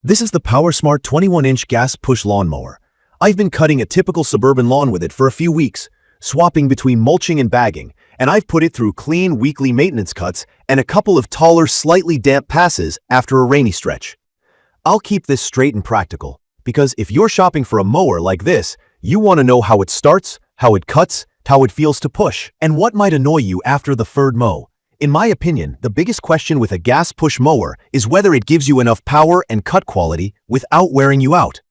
This is the PowerSmart 21-inch Gas Push Lawn Mower. I've been cutting a typical suburban lawn with it for a few weeks, swapping between mulching and bagging, and I've put it through clean weekly maintenance cuts and a couple of taller, slightly damp passes after a rainy stretch. I'll keep this straight and practical, because if you're shopping for a mower like this, you want to know how it starts, how it cuts, how it feels to push, and what might annoy you after the third mow. In my opinion, the biggest question with a gas push mower is whether it gives you enough power and cut quality without wearing you out.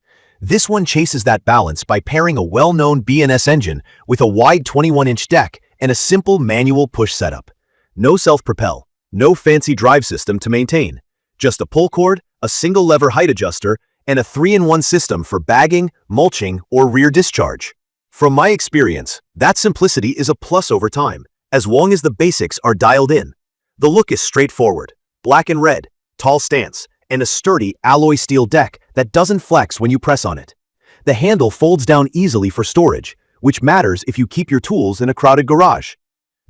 This one chases that balance by pairing a well-known BNS engine with a wide 21-inch deck and a simple manual push setup. No self-propel, no fancy drive system to maintain. Just a pull cord, a single lever height adjuster, and a 3-in-1 system for bagging, mulching, or rear discharge. From my experience, that simplicity is a plus over time, as long as the basics are dialed in. The look is straightforward, black and red, tall stance, and a sturdy alloy steel deck that doesn't flex when you press on it. The handle folds down easily for storage, which matters if you keep your tools in a crowded garage.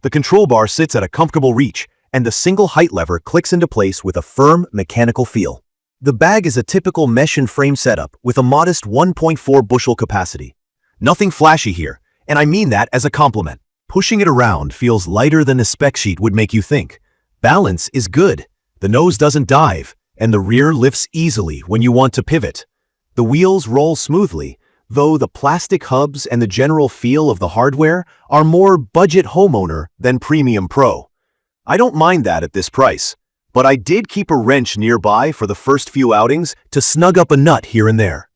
The control bar sits at a comfortable reach, and the single height lever clicks into place with a firm, mechanical feel. The bag is a typical mesh and frame setup with a modest 1.4 bushel capacity. Nothing flashy here, and I mean that as a compliment. Pushing it around feels lighter than a spec sheet would make you think. Balance is good. The nose doesn't dive, and the rear lifts easily when you want to pivot. The wheels roll smoothly, though the plastic hubs and the general feel of the hardware are more budget homeowner than premium pro. I don't mind that at this price, but I did keep a wrench nearby for the first few outings to snug up a nut here and there.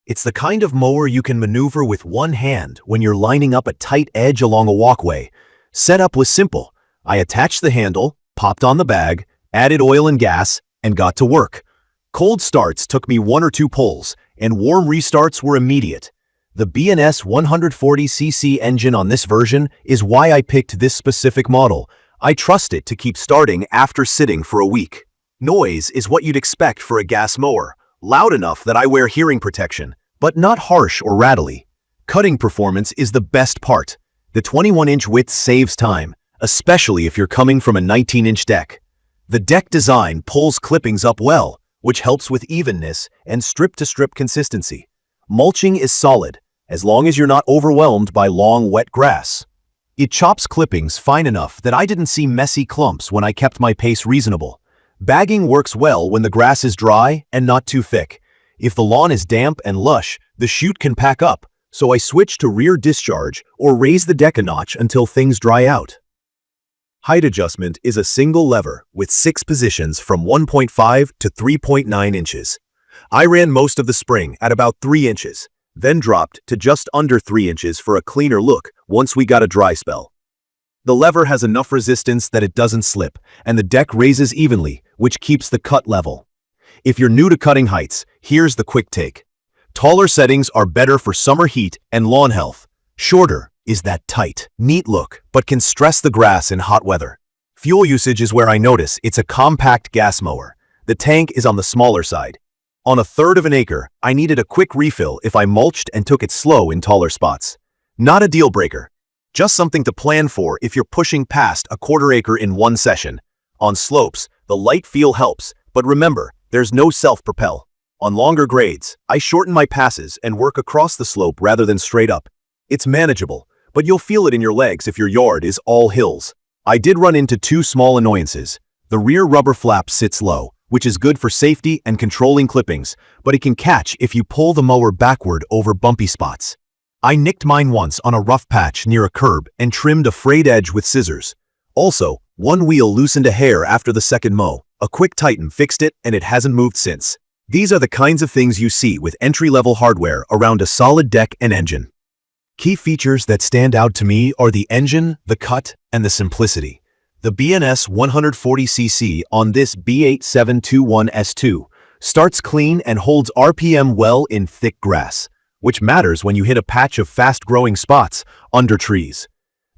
It's the kind of mower you can maneuver with one hand when you're lining up a tight edge along a walkway. Setup was simple. I attached the handle, popped on the bag, added oil and gas, and got to work. Cold starts took me 1 or 2 pulls, and warm restarts were immediate. The BNS 140cc engine on this version is why I picked this specific model. I trust it to keep starting after sitting for a week. Noise is what you'd expect for a gas mower. Loud enough that I wear hearing protection, but not harsh or rattly. Cutting performance is the best part. The 21-inch width saves time, especially if you're coming from a 19-inch deck. The deck design pulls clippings up well, which helps with evenness and strip-to-strip consistency. Mulching is solid, as long as you're not overwhelmed by long, wet grass. It chops clippings fine enough that I didn't see messy clumps when I kept my pace reasonable. Bagging works well when the grass is dry and not too thick. If the lawn is damp and lush, the chute can pack up, so I switch to rear discharge or raise the deck a notch until things dry out. Height adjustment is a single lever with 6 positions from 1.5 to 3.9 inches. I ran most of the spring at about 3 inches, then dropped to just under 3 inches for a cleaner look once we got a dry spell. The lever has enough resistance that it doesn't slip, and the deck raises evenly, which keeps the cut level. If you're new to cutting heights, here's the quick take. Taller settings are better for summer heat and lawn health. Shorter is that tight, neat look, but can stress the grass in hot weather. Fuel usage is where I notice it's a compact gas mower. The tank is on the smaller side. On 1/3 of an acre, I needed a quick refill if I mulched and took it slow in taller spots. Not a deal breaker. Just something to plan for if you're pushing past a 1/4 acre in one session. On slopes, the light feel helps, but remember, there's no self-propel. On longer grades, I shorten my passes and work across the slope rather than straight up. It's manageable, but you'll feel it in your legs if your yard is all hills. I did run into 2 small annoyances. The rear rubber flap sits low, which is good for safety and controlling clippings, but it can catch if you pull the mower backward over bumpy spots. I nicked mine once on a rough patch near a curb and trimmed a frayed edge with scissors. Also, one wheel loosened a hair after the second mow. A quick tighten fixed it and it hasn't moved since. These are the kinds of things you see with entry-level hardware around a solid deck and engine. Key features that stand out to me are the engine, the cut, and the simplicity. The BNS 140cc on this B8721S2 starts clean and holds RPM well in thick grass, which matters when you hit a patch of fast-growing spots under trees.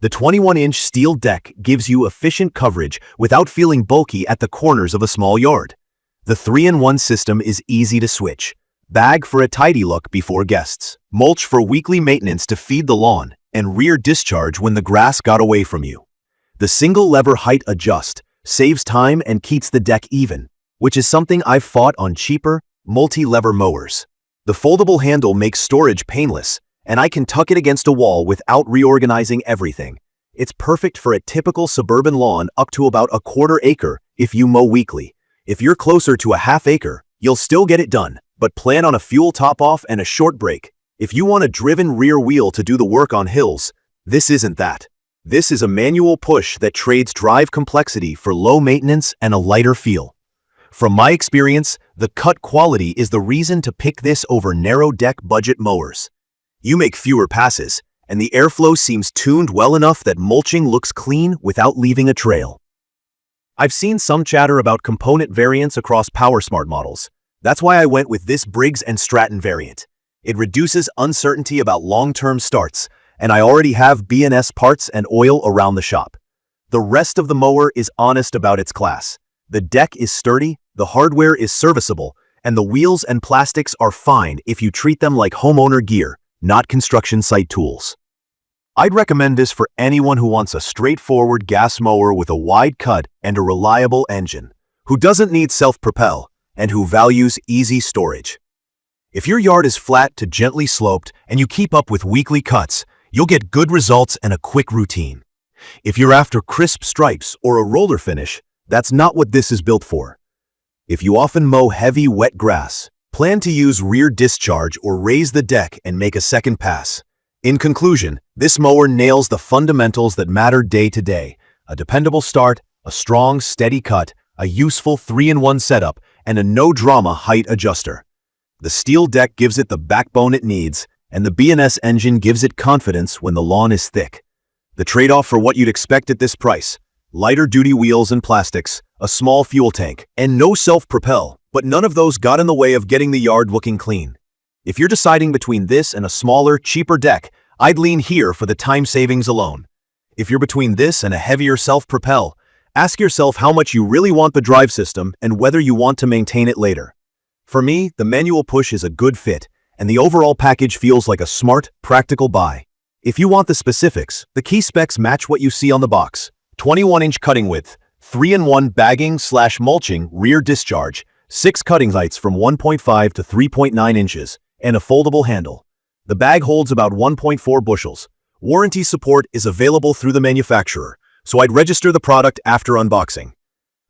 The 21-inch steel deck gives you efficient coverage without feeling bulky at the corners of a small yard. The 3-in-1 system is easy to switch. Bag for a tidy look before guests, mulch for weekly maintenance to feed the lawn, and rear discharge when the grass got away from you. The single lever height adjust saves time and keeps the deck even, which is something I've fought on cheaper, multi-lever mowers. The foldable handle makes storage painless, and I can tuck it against a wall without reorganizing everything. It's perfect for a typical suburban lawn up to about a quarter acre if you mow weekly. If you're closer to a half acre, you'll still get it done, but plan on a fuel top-off and a short break. If you want a driven rear wheel to do the work on hills, this isn't that. This is a manual push that trades drive complexity for low maintenance and a lighter feel. From my experience, the cut quality is the reason to pick this over narrow deck budget mowers. You make fewer passes, and the airflow seems tuned well enough that mulching looks clean without leaving a trail. I've seen some chatter about component variants across PowerSmart models. That's why I went with this Briggs Stratton variant. It reduces uncertainty about long-term starts, and I already have B&S parts and oil around the shop. The rest of the mower is honest about its class. The deck is sturdy, the hardware is serviceable, and the wheels and plastics are fine if you treat them like homeowner gear, not construction site tools. I'd recommend this for anyone who wants a straightforward gas mower with a wide cut and a reliable engine, who doesn't need self-propel, and who values easy storage. If your yard is flat to gently sloped and you keep up with weekly cuts, you'll get good results and a quick routine. If you're after crisp stripes or a roller finish, that's not what this is built for. If you often mow heavy, wet grass, plan to use rear discharge or raise the deck and make a second pass. In conclusion, this mower nails the fundamentals that matter day to day: a dependable start, a strong, steady cut, a useful 3-in-1 setup, and a no-drama height adjuster. The steel deck gives it the backbone it needs, and the B&S engine gives it confidence when the lawn is thick. The trade-off for what you'd expect at this price: lighter-duty wheels and plastics, a small fuel tank, and no self-propel, but none of those got in the way of getting the yard looking clean. If you're deciding between this and a smaller, cheaper deck, I'd lean here for the time savings alone. If you're between this and a heavier self-propel, ask yourself how much you really want the drive system and whether you want to maintain it later. For me, the manual push is a good fit, and the overall package feels like a smart, practical buy. If you want the specifics, the key specs match what you see on the box: 21-inch cutting width, 3-in-1 bagging/mulching rear discharge, 6 cutting heights from 1.5 to 3.9 inches, and a foldable handle. The bag holds about 1.4 bushels. Warranty support is available through the manufacturer, so I'd register the product after unboxing.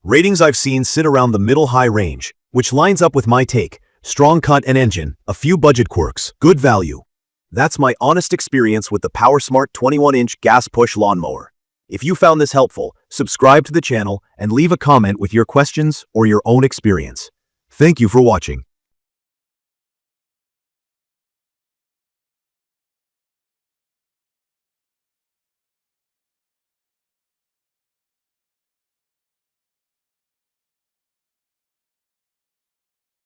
Ratings I've seen sit around the middle-high range, which lines up with my take: strong cut and engine, a few budget quirks, good value. That's my honest experience with the PowerSmart 21-inch Gas Push Lawn Mower. If you found this helpful, subscribe to the channel and leave a comment with your questions or your own experience. Thank you for watching.